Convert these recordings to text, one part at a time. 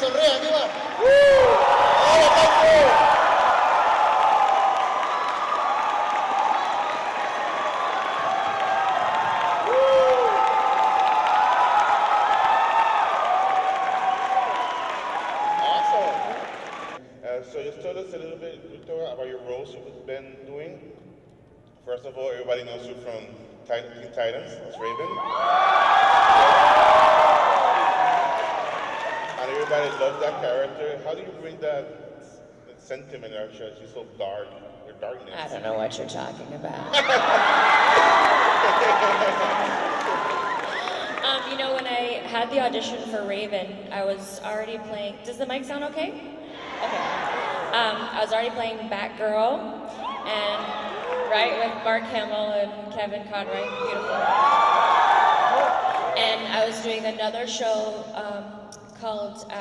sonríe, aquí va. ¡Dale, Paco! So just tell us a little bit, Victoria, about your roles you've been doing. First of all, everybody knows you from Teen Titans as Raven. And everybody loves that character. How do you bring that sentiment out? She's so dark, your darkness. I don't know what you're talking about. You know, when I had the audition for Raven, I was already playing. Does the mic sound okay? Okay. I was already playing Batgirl, and right with Mark Hamill and Kevin Conroy, beautiful. And I was doing another show called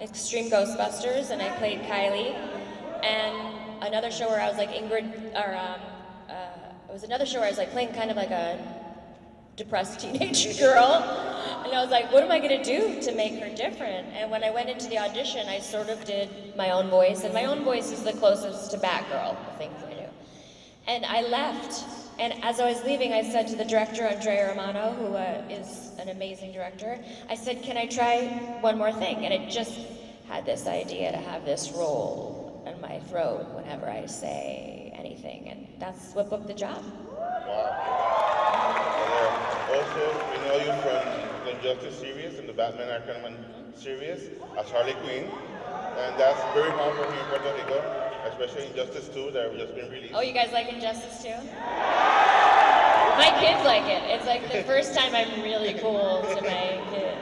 Extreme Ghostbusters, and I played Kylie. And another show where I was like Ingrid, or it was another show where I was like playing kind of like a depressed teenage girl. And I was like, what am I gonna do to make her different? And when I went into the audition, I sort of did my own voice, and my own voice is the closest to Batgirl, I think I do. And I left, and as I was leaving, I said to the director, Andrea Romano, who is an amazing director, I said, can I try one more thing? And I just had this idea to have this roll in my throat whenever I say anything, and that's what booked the job. Wow. Also, we know you from the Injustice series and the Batman Arkham series as Harley Quinn, and that's very popular here in Puerto Rico, especially Injustice 2 that have just been released. Oh, you guys like Injustice 2? My kids like it. It's like the first time I'm really cool to my kids.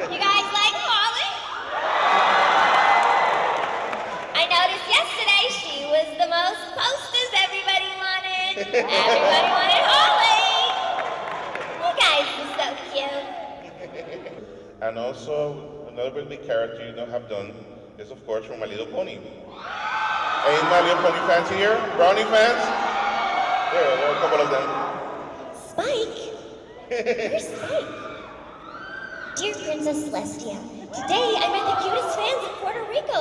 You guys like Harley? I noticed yesterday she was the most posters everybody wanted. Everybody wanted Harley. You guys are so cute. And also, another big character you don't have done is, of course, from My Little Pony. Any My Little Pony fans here? Brownie fans? There are a couple of them. Spike? Where's Spike? Dear Princess Celestia, today I met the cutest fans in Puerto Rico.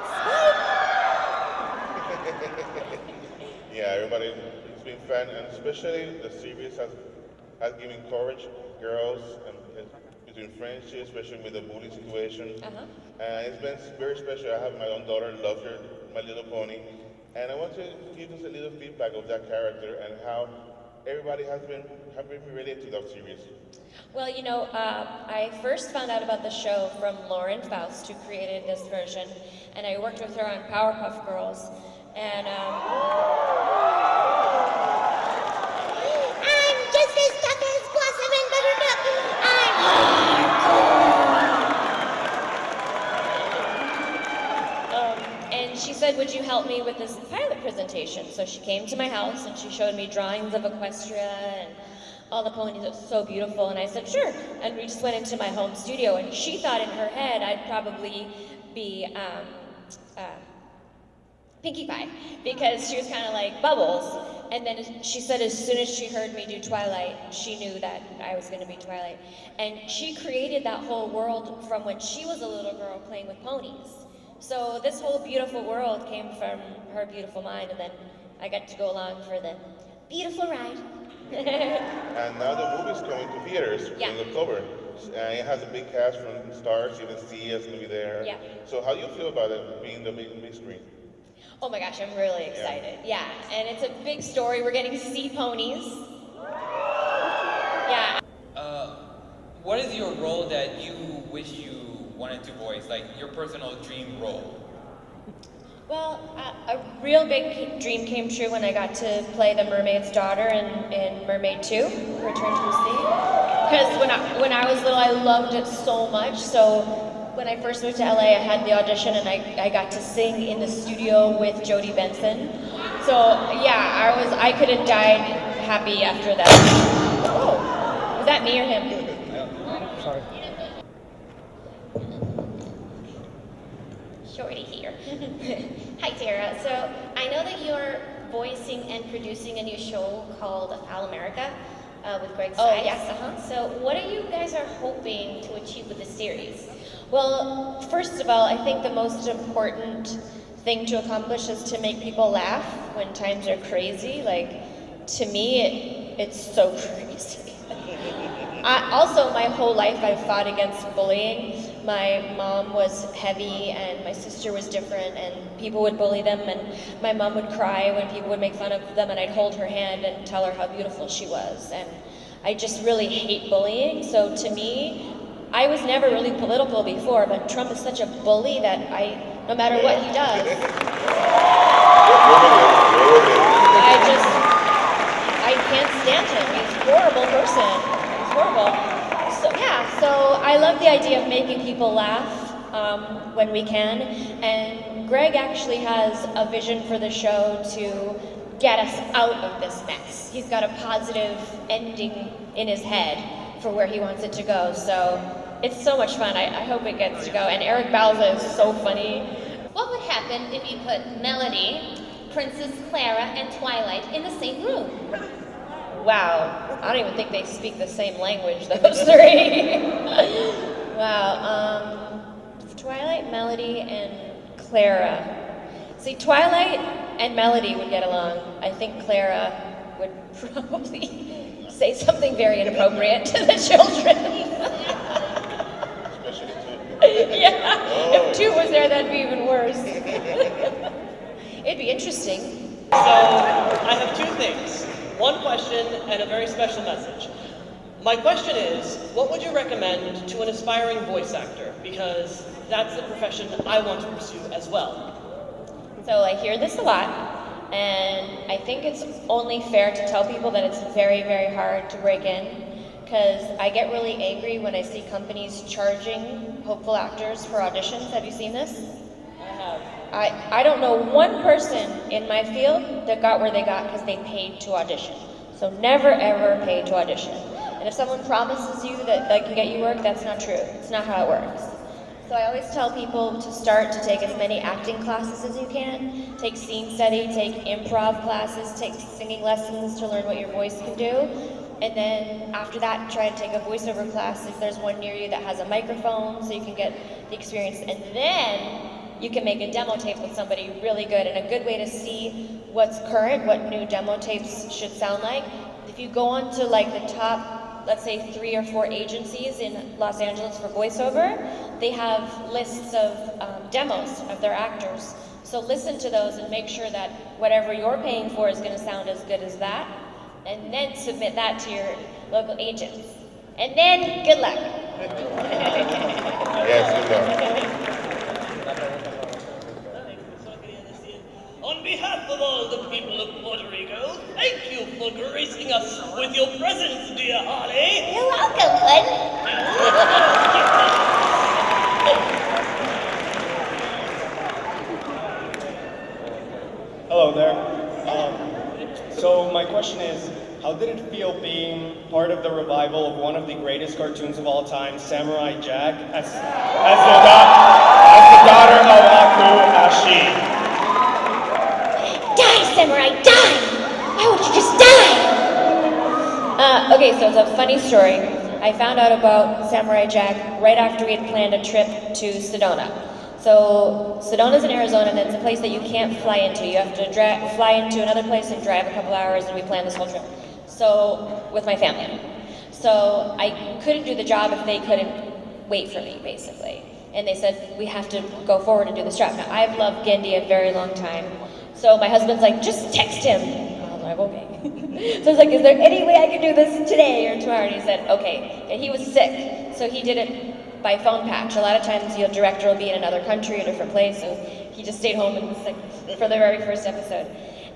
Spike? Yeah, everybody has been fan, and especially the series has given courage girls and between friendships, especially with the bullying situation. And it's been very special. I have my own daughter, loves her, My Little Pony, and I want to give us a little feedback of that character and how everybody has been related to that series. Well, you know, I first found out about the show from Lauren Faust, who created this version, and I worked with her on Powerpuff Girls, and I'm just as tough as Blossom and Buttercup. and she said, would you help me with this pilot presentation? So she came to my house and she showed me drawings of Equestria and all the ponies. It was so beautiful, and I said, sure. And we just went into my home studio, and she thought in her head I'd probably be Pinkie Pie, because she was kind of like Bubbles. And then she said as soon as she heard me do Twilight, she knew that I was going to be Twilight. And she created that whole world from when she was a little girl playing with ponies. So this whole beautiful world came from her beautiful mind, and then I got to go along for the beautiful ride. And now the movie's coming to theaters in October. And it has a big cast from stars, even Sia's going to be there. Yeah. So how do you feel about it being the big screen? Oh my gosh, I'm really excited. Yeah, and it's a big story. We're getting to see ponies. Yeah. What is your role that you wish you wanted to voice, like your personal dream role? Well, a real big dream came true when I got to play the mermaid's daughter in Mermaid 2, Return to the Sea. Because when I was little, I loved it so much. So when I first moved to LA, I had the audition, and I got to sing in the studio with Jodie Benson. So yeah, I could have died happy after that. Oh, was that me or him? Sorry. Shorty here. Hi, Tara. So I know that you're voicing and producing a new show called Foul America with Greg Sykes. Oh, yes. So what are you guys are hoping to achieve with this series? Well, first of all, I think the most important thing to accomplish is to make people laugh when times are crazy. Like, to me, it's so crazy. Also, my whole life I've fought against bullying. My mom was heavy and my sister was different, and people would bully them, and my mom would cry when people would make fun of them, and I'd hold her hand and tell her how beautiful she was. And I just really hate bullying. So to me, I was never really political before, but Trump is such a bully that no matter what he does, I can't stand him. He's a horrible person. He's horrible. So yeah, so I love the idea of making people laugh when we can. And Greg actually has a vision for the show to get us out of this mess. He's got a positive ending in his head for where he wants it to go. So it's so much fun. I hope it gets to go. And Eric Balza is so funny. What would happen if you put Melody, Princess Clara, and Twilight in the same room? Wow, I don't even think they speak the same language, those three. Wow, Twilight, Melody, and Clara. See, Twilight and Melody would get along. I think Clara would probably say something very inappropriate to the children. Especially two. Yeah, if two was there, that'd be even worse. It'd be interesting. So, I have two things. One question and a very special message. My question is, what would you recommend to an aspiring voice actor? Because that's the profession I want to pursue as well. So I hear this a lot, and I think it's only fair to tell people that it's very, very hard to break in, because I get really angry when I see companies charging hopeful actors for auditions. Have you seen this? I have. I don't know one person in my field that got where they got because they paid to audition. So never ever pay to audition. And if someone promises you that they can get you work, that's not true. It's not how it works. So I always tell people to start to take as many acting classes as you can. Take scene study, take improv classes, take singing lessons to learn what your voice can do. And then after that, try to take a voiceover class if there's one near you that has a microphone so you can get the experience. And then you can make a demo tape with somebody really good. And a good way to see what's current, what new demo tapes should sound like, if you go on to like the top, let's say 3 or 4 agencies in Los Angeles for voiceover, they have lists of demos of their actors. So listen to those and make sure that whatever you're paying for is gonna sound as good as that, and then submit that to your local agents. And then, good luck. Yes, good luck. On behalf of all the people of Puerto Rico, thank you for gracing us with your presence, dear Harley. You're welcome, bud. Hello there. So my question is, how did it feel being part of the revival of one of the greatest cartoons of all time, Samurai Jack, as the daughter of Aku Ashi? Die, samurai, die! Why would you just die? Okay, so it's a funny story. I found out about Samurai Jack right after we had planned a trip to Sedona. So Sedona's in Arizona, and it's a place that you can't fly into. You have to fly into another place and drive a couple hours, and we planned this whole trip. So, with my family. So I couldn't do the job if they couldn't wait for me, basically. And they said, we have to go forward and do this job. Now, I've loved Gendy a very long time. So my husband's like, just text him. I was like, okay. So I was like, is there any way I can do this today or tomorrow? And he said, okay. And he was sick, so he did it by phone patch. A lot of times your director will be in another country or different place, so he just stayed home and was sick for the very first episode.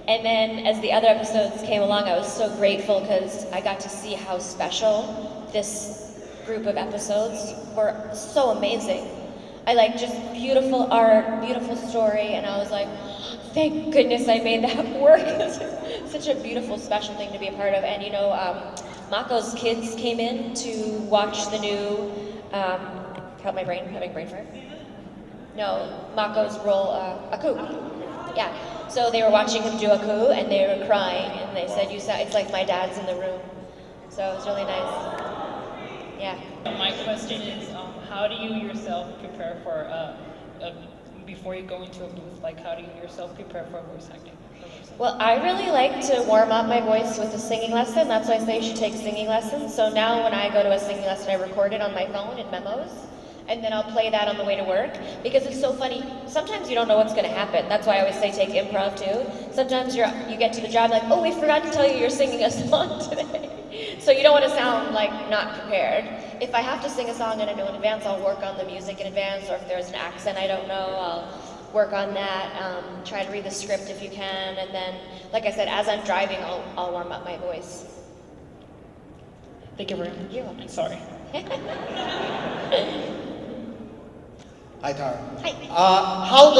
And then as the other episodes came along, I was so grateful because I got to see how special this group of episodes were. So amazing. I like just beautiful art, beautiful story, and I was like, thank goodness I made that work. It's such a beautiful, special thing to be a part of. And you know, Mako's kids came in to watch the new, help my brain, having brain fart? No, Mako's role, Aku. Yeah, so they were watching him do Aku, and they were crying, and they said, it's like my dad's in the room. So it was really nice. Yeah. My question is, how do you yourself prepare for before you go into a booth? Like, how do you yourself prepare for voice acting? Well, I really like to warm up my voice with a singing lesson. That's why I say you should take singing lessons. So now when I go to a singing lesson, I record it on my phone in memos, and then I'll play that on the way to work, because it's so funny. Sometimes you don't know what's going to happen. That's why I always say take improv too. Sometimes you get to the job like, oh, we forgot to tell you you're singing a song today. So you don't want to sound like not prepared. If I have to sing a song and I know in advance, I'll work on the music in advance, or if there's an accent I don't know, I'll work on that. Try to read the script if you can, and then, like I said, as I'm driving, I'll warm up my voice. Thank you very much. You're welcome. Sorry. Hi, Tara. Hi. How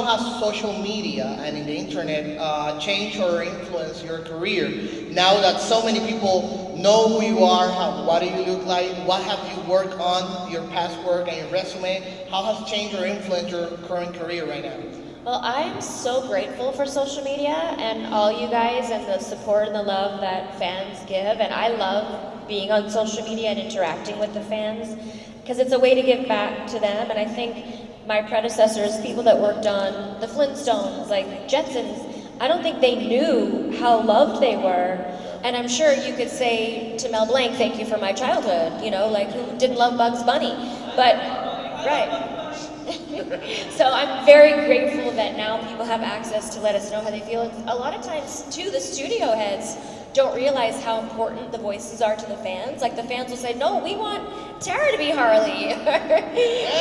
has social media and in the internet changed or influenced your career? Now that so many people know who you are, what do you look like, what have you worked on, your past work and your resume, how has it changed or influenced your current career right now? Well, I'm so grateful for social media and all you guys and the support and the love that fans give, and I love being on social media and interacting with the fans, because it's a way to give back to them. And I think my predecessors, people that worked on the Flintstones, like Jetsons, I don't think they knew how loved they were. And I'm sure you could say to Mel Blanc, thank you for my childhood, you know, like who didn't love Bugs Bunny? But, right. So I'm very grateful that now people have access to let us know how they feel. A lot of times, too, the studio heads don't realize how important the voices are to the fans. Like the fans will say, no, we want Tara to be Harley. You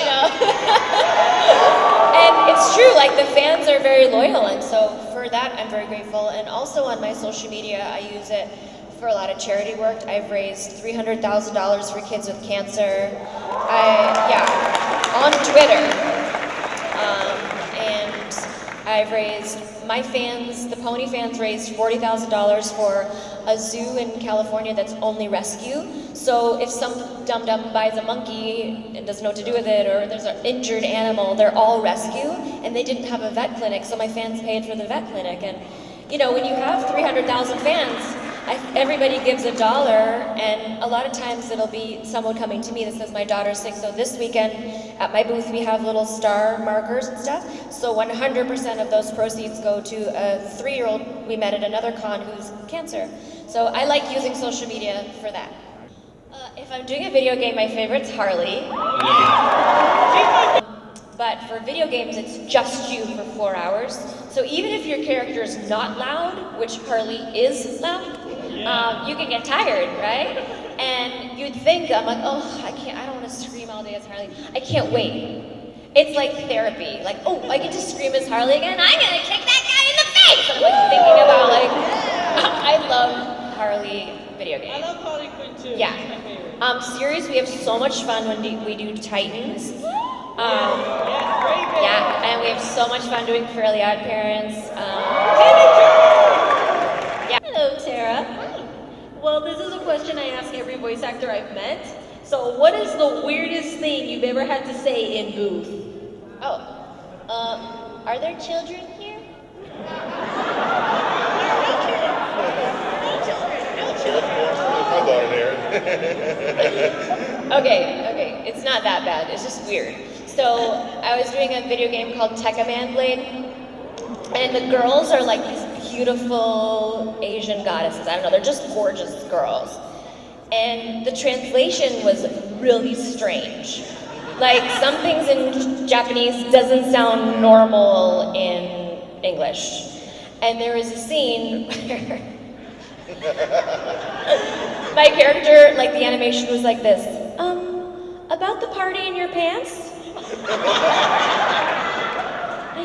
know? And it's true, like the fans are very loyal, and so for that I'm very grateful. And also on my social media, I use it for a lot of charity work. I've raised $300,000 for kids with cancer. On Twitter. And I've raised, the pony fans raised $40,000 for a zoo in California that's only rescue. So if some dum-dum buys a monkey and doesn't know what to do with it, or there's an injured animal, they're all rescue, and they didn't have a vet clinic, so my fans paid for the vet clinic. And you know, when you have 300,000 fans, everybody gives $1, and a lot of times it'll be someone coming to me that says, my daughter's sick. So this weekend at my booth, we have little star markers and stuff. So 100% of those proceeds go to a 3-year-old we met at another con who's cancer. So I like using social media for that. If I'm doing a video game, my favorite's Harley. But for video games, it's just you for 4 hours. So even if your character is not loud, which Harley is loud, you can get tired, right? And you'd think, I'm like, oh, I don't want to scream all day as Harley. I can't wait. It's like therapy. Like, oh, I get to scream as Harley again? I'm gonna kick that guy in the face! I'm like thinking about I love Harley video games. I love Harley Quinn too. Yeah. It's my favorite. Series, we have so much fun when we do Titans. Great. Yeah, and we have so much fun doing Fairly Odd Parents. Yeah. Hello, Tara. Well, this is a question I ask every voice actor I've met. So, what is the weirdest thing you've ever had to say in booth? Are there children here? My daughter there. Okay, it's not that bad. It's just weird. So I was doing a video game called Tekkaman Blade, and the girls are like these beautiful Asian goddesses. I don't know, they're just gorgeous girls. And the translation was really strange. Like some things in Japanese doesn't sound normal in English. And there was a scene where my character, like the animation was like this. About the party in your pants? I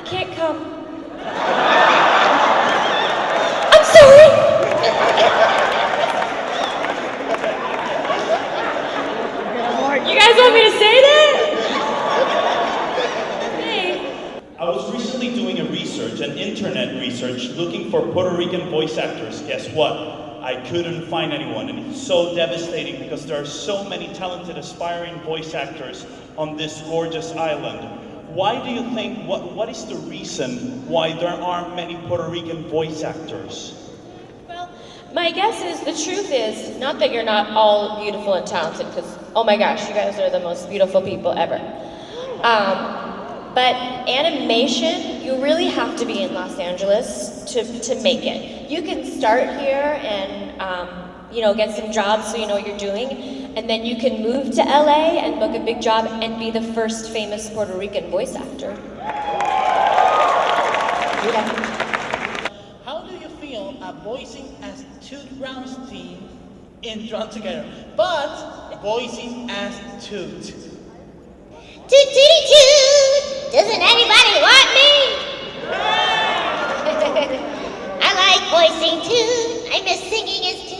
can't come. I'm sorry! You guys want me to say that? Hey. I was recently doing a research, an internet research, looking for Puerto Rican voice actors. Guess what? I couldn't find anyone, and it's so devastating because there are so many talented, aspiring voice actors on this gorgeous island. Why do you think, what is the reason why there aren't many Puerto Rican voice actors? Well, my guess is, the truth is, not that you're not all beautiful and talented, because Oh my gosh, you guys are the most beautiful people ever. But animation, you really have to be in Los Angeles to make it. You can start here and get some jobs so you know what you're doing, and then you can move to LA and book a big job and be the first famous Puerto Rican voice actor. How do you feel voicing as Toot Brown's team in Drawn Together, but voicing as Toot? Toot tooty toot! Doesn't anybody want me? I like voicing Toot. I miss singing as Toot.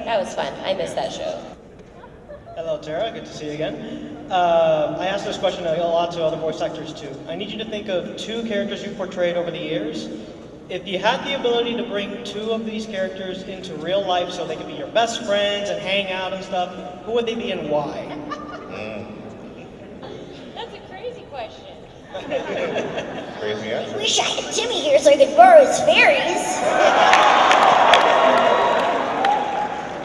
That was fun. I missed that show. Hello, Tara. Good to see you again. I asked this question a lot to other voice actors too. I need you to think of 2 characters you've portrayed over the years. If you had the ability to bring 2 of these characters into real life so they could be your best friends and hang out and stuff, who would they be and why? That's a crazy question. Crazy answer. I wish I had Jimmy here so I could borrow his fairies.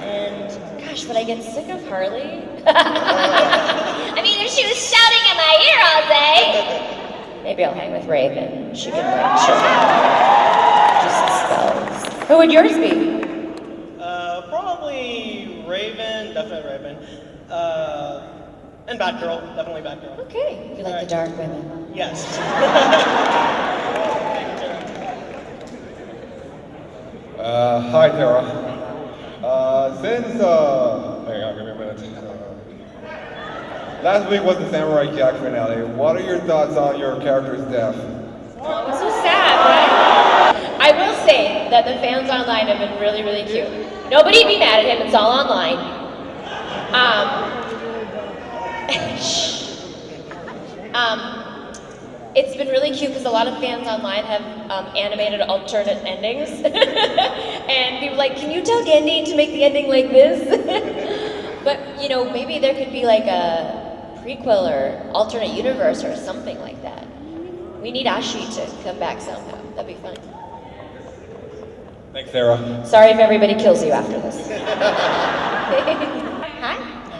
And gosh, would I get sick of Harley? I mean, if she was shouting in my ear all day. Maybe I'll hang with Raven. She can just spells. Who would yours be? Probably Raven, definitely Raven. And Batgirl, definitely Batgirl. Okay. You like the dark women? Yes. Hi, Tara. Hang on, give me a minute. Last week was the Samurai Jack finale. What are your thoughts on your character's death? Oh, it's so sad, right? I will say that the fans online have been really, really cute. Nobody be mad at him, it's all online. It's been really cute because a lot of fans online have animated alternate endings. And people are like, can you tell Gandhi to make the ending like this? But, maybe there could be like a prequel or alternate universe or something like that. We need Ashi to come back somehow. That'd be fun. Thanks, Sarah. Sorry if everybody kills you after this. Hi.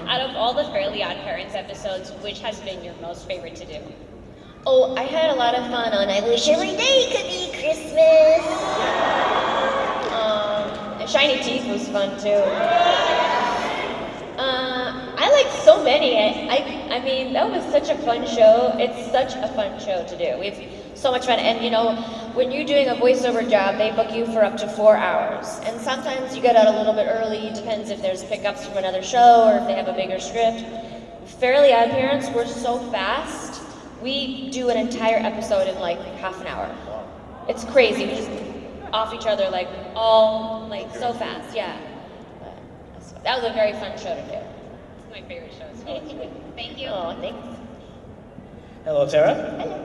Out of all the Fairly Odd Parents episodes, which has been your most favorite to do? Oh, I had a lot of fun on I wish every day could be Christmas. Shiny Teeth was fun too. I like so many. I mean, that was such a fun show. It's such a fun show to do. We have so much fun. And when you're doing a voiceover job, they book you for up to 4 hours. And sometimes you get out a little bit early. Depends if there's pickups from another show or if they have a bigger script. Fairly Odd Parents, we're so fast. We do an entire episode in like half an hour. It's crazy. We just off each other so fast. Yeah. But that was a very fun show to do. It's my favorite show as well. Thank you. Oh, thanks. Hello, Tara. Hello.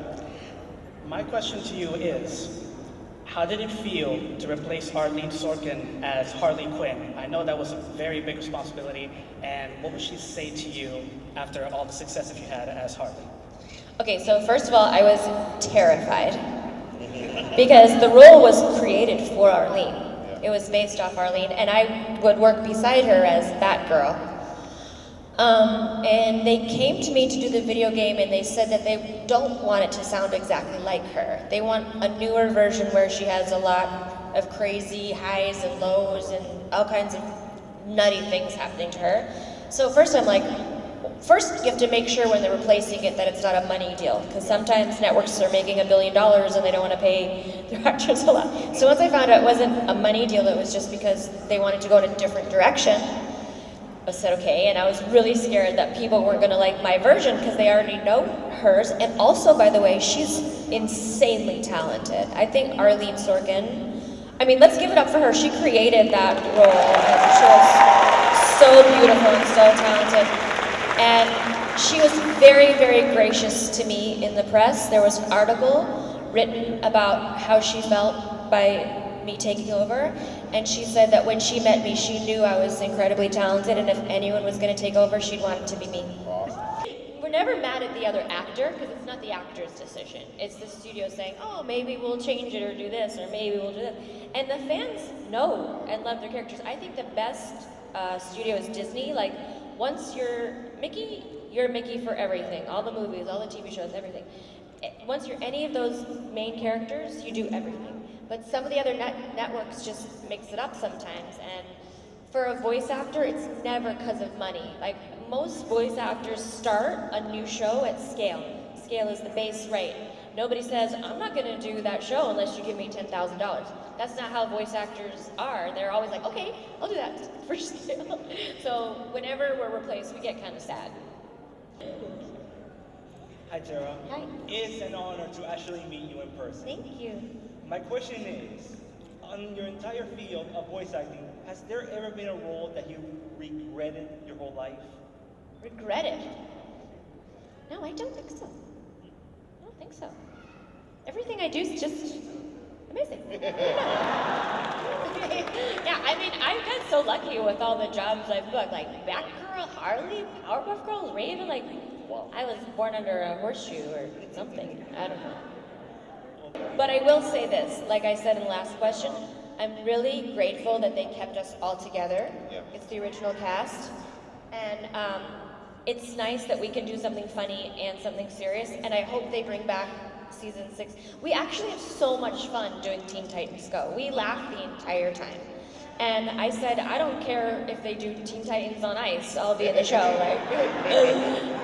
My question to you is, how did it feel to replace Arlene Sorkin as Harley Quinn? I know that was a very big responsibility, and what would she say to you after all the success that you had as Harley? Okay, so first of all, I was terrified because the role was created for Arlene. It was based off Arlene, and I would work beside her as Batgirl. And they came to me to do the video game, and they said that they don't want it to sound exactly like her. They want a newer version where she has a lot of crazy highs and lows and all kinds of nutty things happening to her. So first I'm like, first you have to make sure when they're replacing it that it's not a money deal, because sometimes networks are making $1 billion and they don't want to pay their actors a lot. So once I found out it wasn't a money deal, it was just because they wanted to go in a different direction, I said okay, and I was really scared that people weren't going to like my version because they already know hers. And also, by the way, she's insanely talented. I think Arlene Sorkin, I mean, let's give it up for her. She created that role, and she was so beautiful and so talented. And she was very, very gracious to me in the press. There was an article written about how she felt by me taking over, and she said that when she met me, she knew I was incredibly talented, and if anyone was going to take over, she'd want it to be me. we're never mad at the other actor because it's not the actor's decision. It's the studio saying, oh, maybe we'll change it or do this, or maybe we'll do that. And the fans know and love their characters. I think the best studio is Disney. Like, once you're Mickey for everything. All the movies, all the TV shows, everything. Once you're any of those main characters, you do everything. But some of the other networks just mix it up sometimes. And for a voice actor, it's never because of money. Like, most voice actors start a new show at scale. Scale is the base rate. Nobody says, I'm not gonna do that show unless you give me $10,000. That's not how voice actors are. They're always like, okay, I'll do that for scale. So whenever we're replaced, we get kind of sad. Hi, Tara. Hi. It's an honor to actually meet you in person. Thank you. My question is, on your entire field of voice acting, has there ever been a role that you regretted your whole life? Regretted? No, I don't think so. I don't think so. Everything I do is just amazing. Yeah, I mean, I've been so lucky with all the jobs I've booked, like Batgirl, Harley, Powerpuff Girls, Raven, like, well, I was born under a horseshoe or something, I don't know. But I will say this, like I said in the last question, I'm really grateful that they kept us all together. Yeah. It's the original cast. And it's nice that we can do something funny and something serious, and I hope they bring back season 6. We actually have so much fun doing Teen Titans Go. We laugh the entire time. And I said, I don't care if they do Teen Titans on Ice, I'll be in the show, right?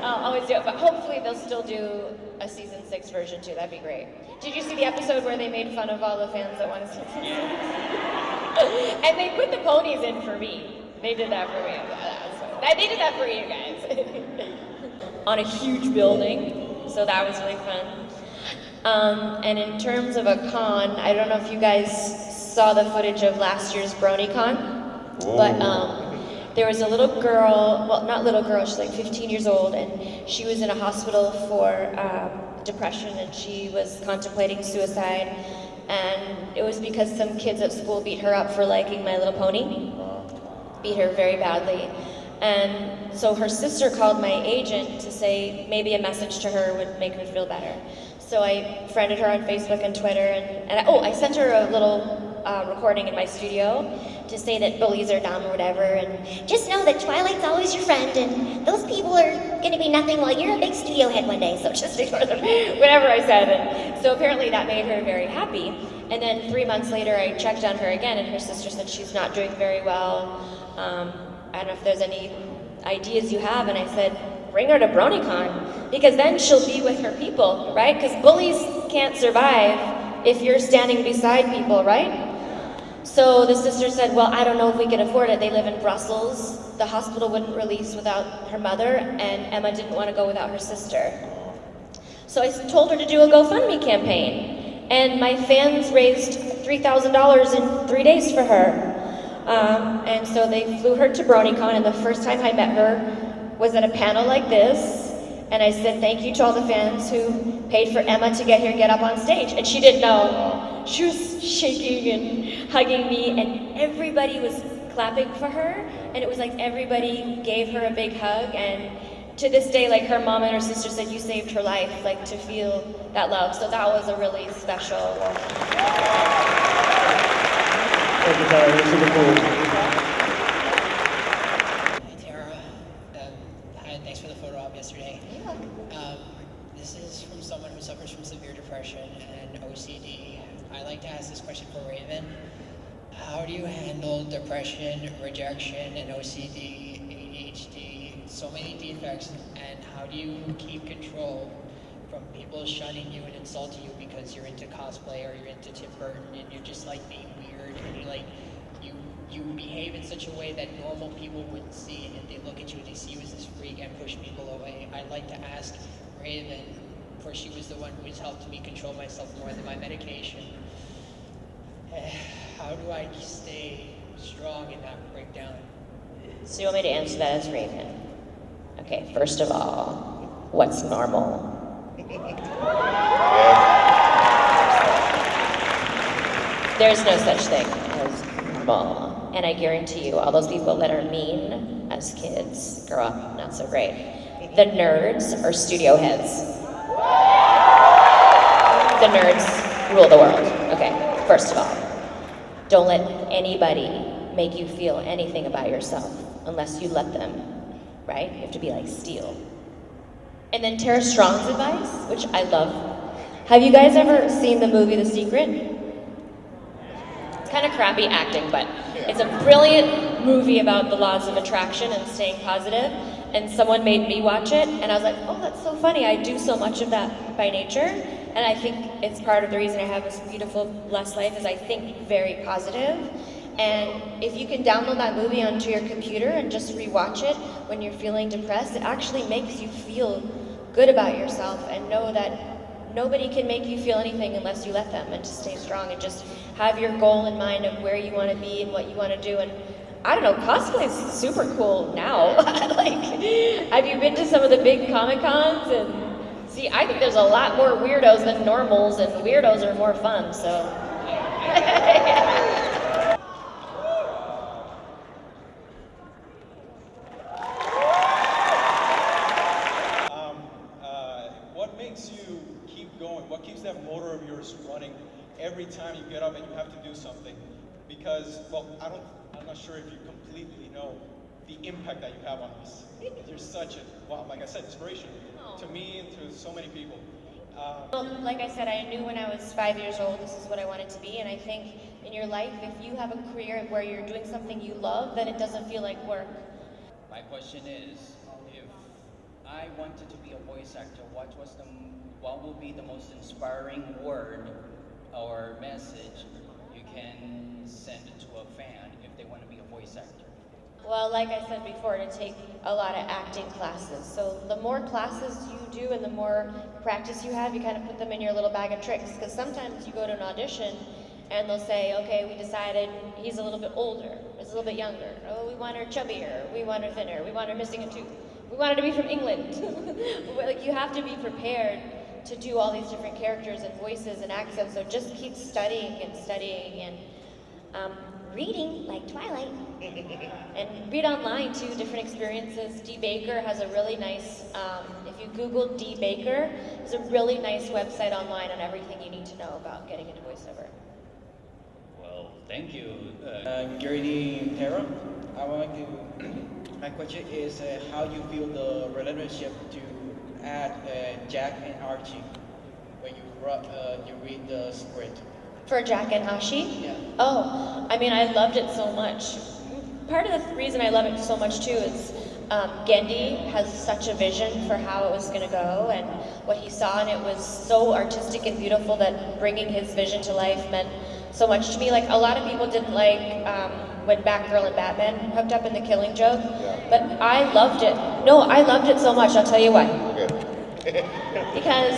I'll always do it, but hopefully they'll still do a season 6 version too, that'd be great. Did you see the episode where they made fun of all the fans that want to see season 6? And they put the ponies in for me. They did that for me. They did that for you guys. On a huge building, so that was really fun. And in terms of a con, I don't know if you guys saw the footage of last year's BronyCon, but there was a little girl, well, not little girl, she's like 15 years old, and she was in a hospital for depression, and she was contemplating suicide, and it was because some kids at school beat her up for liking My Little Pony, beat her very badly. And so her sister called my agent to say maybe a message to her would make her feel better. So I friended her on Facebook and Twitter, and I sent her a little recording in my studio to say that bullies are dumb or whatever, and Just know that Twilight's always your friend, and those people are gonna be nothing while you're a big studio head one day, so just ignore them, whatever I said. And so apparently that made her very happy. And then 3 months later, I checked on her again, and her sister said she's not doing very well. I don't know if there's any ideas you have, and I said, bring her to BronyCon, because then she'll be with her people, right? Because bullies can't survive if you're standing beside people, right? So the sister said, well, I don't know if we can afford it. They live in Brussels. The hospital wouldn't release without her mother, and Emma didn't want to go without her sister. So I told her to do a GoFundMe campaign, and my fans raised $3,000 in 3 days for her. And so they flew her to BronyCon, and the first time I met her was at a panel like this, and I said thank you to all the fans who paid for Emma to get here and get up on stage, and she didn't know. She was shaking and hugging me, and everybody was clapping for her, and it was like everybody gave her a big hug, and to this day, like, her mom and her sister said you saved her life, like, to feel that love. So that was a really special. Thank you, Tara. You're super cool. Hi, Tara. Hi, thanks for the photo op yesterday. This is from someone who suffers from severe depression and OCD. I like to ask this question for Raven. How do you handle depression, rejection, and OCD, ADHD, so many defects, and how do you keep control from people shunning you and insulting you because you're into cosplay or you're into Tim Burton and you're just like being weird and you behave in such a way that normal people wouldn't see, and they look at you and they see you as this freak and push people away? I'd like to ask Raven, for she was the one who has helped me control myself more than my medication. How do I stay strong and not break down? So you want me to answer that as Raven? Okay, first of all, what's normal? There's no such thing as normal. And I guarantee you, all those people that are mean as kids grow up not so great. the nerds or studio heads? The nerds rule the world. Okay, first of all, don't let anybody make you feel anything about yourself unless you let them, right? You have to be like steel. And then Tara Strong's advice, which I love. Have you guys ever seen the movie The Secret? It's kind of crappy acting, but it's a brilliant movie about the laws of attraction and staying positive. And someone made me watch it, and I was like, oh, that's so funny. I do so much of that by nature. And I think it's part of the reason I have this beautiful, blessed life is I think very positive. And if you can download that movie onto your computer and just rewatch it when you're feeling depressed, it actually makes you feel good about yourself and know that nobody can make you feel anything unless you let them, and to stay strong and just have your goal in mind of where you want to be and what you want to do. And I don't know, cosplay is super cool now. Like, have you been to some of the big Comic Cons? And see, I think there's a lot more weirdos than normals, and weirdos are more fun, so. What makes you keep going? What keeps that motor of yours running every time you get up and you have to do something? Because, well, I'm not sure if you completely know the impact that you have on us. You're such a, wow, like I said, inspiration to me and to so many people. Well, like I said, I knew when I was 5 years old this is what I wanted to be, and I think in your life, if you have a career where you're doing something you love, then it doesn't feel like work. My question is, if I wanted to be a voice actor, what will be the most inspiring word or message you can send to a fan if they want to be a voice actor? Well, like I said before, to take a lot of acting classes. So the more classes you do and the more practice you have, you kind of put them in your little bag of tricks. Because sometimes you go to an audition and they'll say, okay, we decided he's a little bit older, he's a little bit younger. Oh, we want her chubbier, we want her thinner, we want her missing a tooth. We want her to be from England. Like, you have to be prepared to do all these different characters and voices and accents. So just keep studying and reading, like Twilight. And read online too, different experiences. D. Baker has a really nice, if you Google D. Baker, there's a really nice website online on everything you need to know about getting into voiceover. Well, thank you. Gary Tara, my question is how you feel the relationship to add Jack and Archie when you read the script. For Jack and Ashi? Yeah. Oh, I mean, I loved it so much. Part of the reason I love it so much too is Gendy has such a vision for how it was going to go and what he saw, and it was so artistic and beautiful that bringing his vision to life meant so much to me. Like, a lot of people didn't like when Batgirl and Batman hooked up in The Killing Joke, but I loved it. No, I loved it so much, I'll tell you why. Because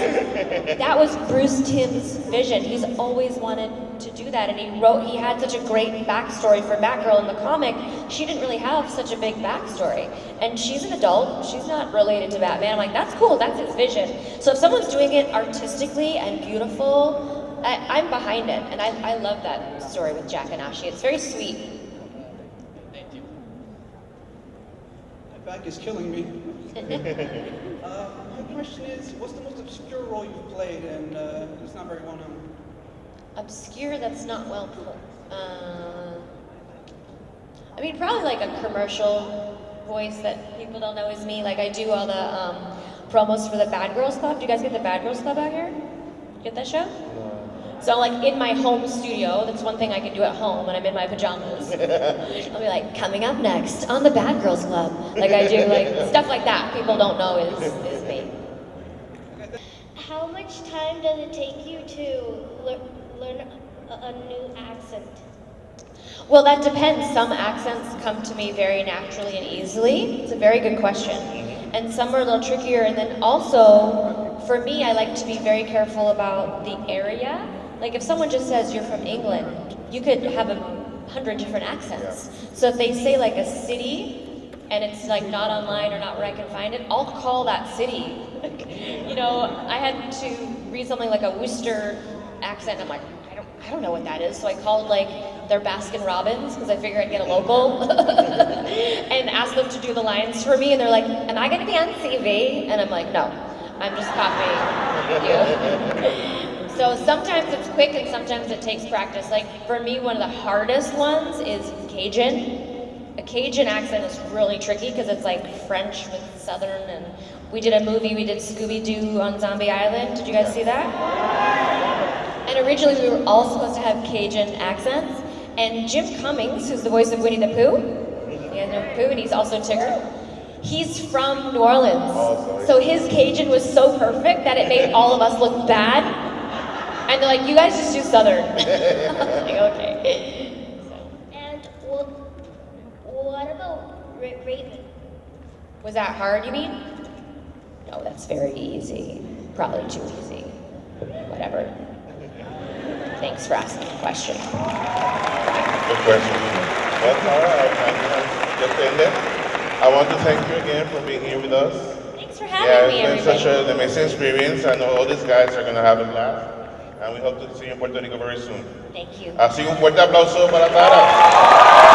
that was Bruce Timm's vision. He's always wanted to do that, and he had such a great backstory for Batgirl in the comic. She didn't really have such a big backstory, and she's an adult, she's not related to Batman. I'm like, that's cool, that's his vision. So if someone's doing it artistically and beautiful, I'm behind it, and I love that story with Jack and Ashi. It's very sweet. Thank you. My back is killing me. My question is, what's the most obscure role you've played and it's not very well known? Obscure that's not well I mean, probably like a commercial voice that people don't know is me. Like, I do all the promos for the Bad Girls Club. Do you guys get the Bad Girls Club out here? Get that show? So, like, in my home studio, that's one thing I can do at home when I'm in my pajamas. I'll be like, coming up next on the Bad Girls Club. Like, I do, like, stuff like that people don't know is me. How much time does it take you to learn a new accent? Well, that depends. Some accents come to me very naturally and easily. It's a very good question. And some are a little trickier. And then also, for me, I like to be very careful about the area. Like, if someone just says you're from England, you could have 100 different accents. So if they say like a city and it's like not online or not where I can find it, I'll call that city. You know, I had to read something like a Worcester accent. I'm like, I don't know what that is. So I called like their Baskin Robbins because I figured I'd get a local. And ask them to do the lines for me, and they're like, "Am I going to be on TV?" And I'm like, "No, I'm just copying you." So sometimes it's quick, and sometimes it takes practice. Like for me, one of the hardest ones is Cajun. A Cajun accent is really tricky because it's like French with Southern, and we did a movie, we did Scooby-Doo on Zombie Island. Did you guys see that? And originally we were all supposed to have Cajun accents, and Jim Cummings, who's the voice of Winnie the Pooh, you guys know Pooh, and he's also Tigger, he's from New Orleans. So his Cajun was so perfect that it made all of us look bad. And they're like, "You guys just do Southern." Like, okay. And what about Raven? Was that hard, you mean? No, that's very easy. Probably too easy. Whatever. Thanks for asking the question. Good question. Well, Tara, our time has just ended. I want to thank you again for being here with us. Thanks for having me, it's been everybody. such an amazing experience. I know all these guys are going to have a blast. And we hope to see you in Puerto Rico very soon. Thank you. Así un fuerte aplauso para Tara.